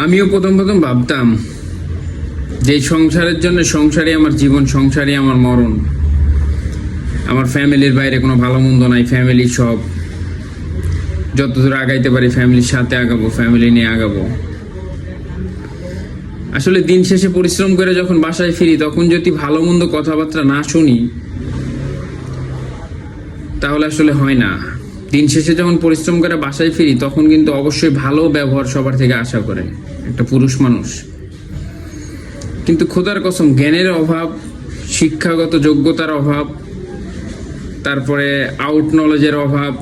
আমিও প্রথম প্রথম ভাবতাম যে সংসারের জন্য সংসারই আমার জীবন, সংসারই আমার মরণ, আমার ফ্যামিলির বাইরে কোনো ভালো মন্দ নাই, ফ্যামিলি সব, যতদূর আগাইতে পারি ফ্যামিলির সাথে আগাবো, ফ্যামিলি নিয়ে আগাবো। আসলে দিন শেষে পরিশ্রম করে যখন বাসায় ফিরি তখন যদি ভালো মন্দ কথাবার্তা না শুনি তাহলে আসলে হয় না। দিন শেষে যখন পরিশ্রম করে বাসায় ফিরি তখন কিন্তু অবশ্যই ভালো ব্যবহার সবার থেকে আশা করে একটা পুরুষ মানুষ। কিন্তু খোদার কসম, জ্ঞানের অভাব, শিক্ষাগত যোগ্যতার অভাব, তারপরে আউট নলেজের অভাব,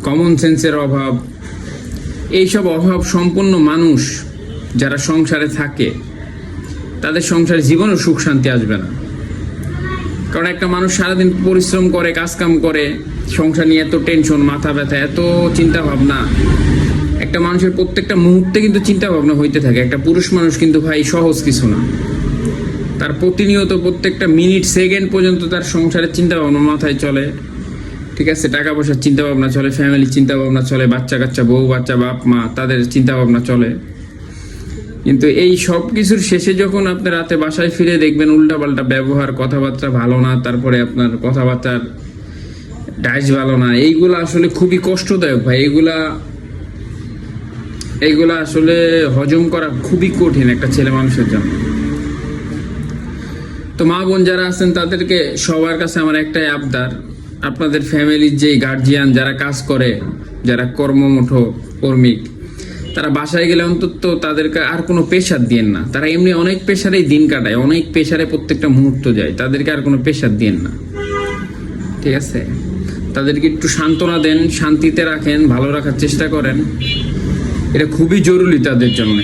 কমন সেন্সের অভাব, এইসব অভাব সম্পন্ন মানুষ যারা সংসারে থাকে তাদের সংসারে জীবনও সুখ শান্তি আসবে না। কারণ একটা মানুষ সারাদিন পরিশ্রম করে, কাজকাম করে, সংসার নিয়ে এত টেনশন, মাথা ব্যথা, এত চিন্তা ভাবনা, একটা মানুষের প্রত্যেকটা মুহূর্তে কিন্তু চিন্তা ভাবনা হইতে থাকে। একটা পুরুষ মানুষ কিন্তু ভাই সহজ কিছু না, তার প্রতিনিয়ত প্রত্যেকটা মিনিট সেকেন্ড পর্যন্ত তার সংসারের চিন্তা ভাবনা মাথায় চলে, ঠিক আছে, টাকা পয়সার চিন্তা ভাবনা চলে, ফ্যামিলির চিন্তা ভাবনা চলে, বাচ্চা কাচ্চা, বউ বাচ্চা, বাপ মা, তাদের চিন্তা ভাবনা চলে। কিন্তু এই সব কিছুর শেষে যখন আপনি রাতে বাসায় ফিরে দেখবেন উল্টাপাল্টা ব্যবহার, কথাবার্তা ভালো না, তারপরে আপনার কথাবার্তার ডাইস ভালো না, এইগুলা আসলে খুবই কষ্টদায়ক ভাই। এইগুলা আসলে হজম করা খুবই কঠিন একটা ছেলে মানুষের জন্য। তো মা বোন যারা আছেন তাদেরকে সবার কাছে আমার একটাই আবদার, আপনাদের ফ্যামিলির যে গার্জিয়ান যারা কাজ করে, যারা কর্মমুঠ কর্মিক, তারা বাসায় গেলে অন্তত তাদেরকে আর কোনো প্রেশার দিয়েন না। তারা এমনি অনেক প্রেশারেই দিন কাটায়, অনেক প্রেশারে প্রত্যেকটা মুহূর্ত যায়, তাদেরকে আর কোনো প্রেশার দিয়েন না, ঠিক আছে? তাদেরকে একটু সান্ত্বনা দেন, শান্তিতে রাখেন, ভালো রাখার চেষ্টা করেন, এটা খুবই জরুরি তাদের জন্য।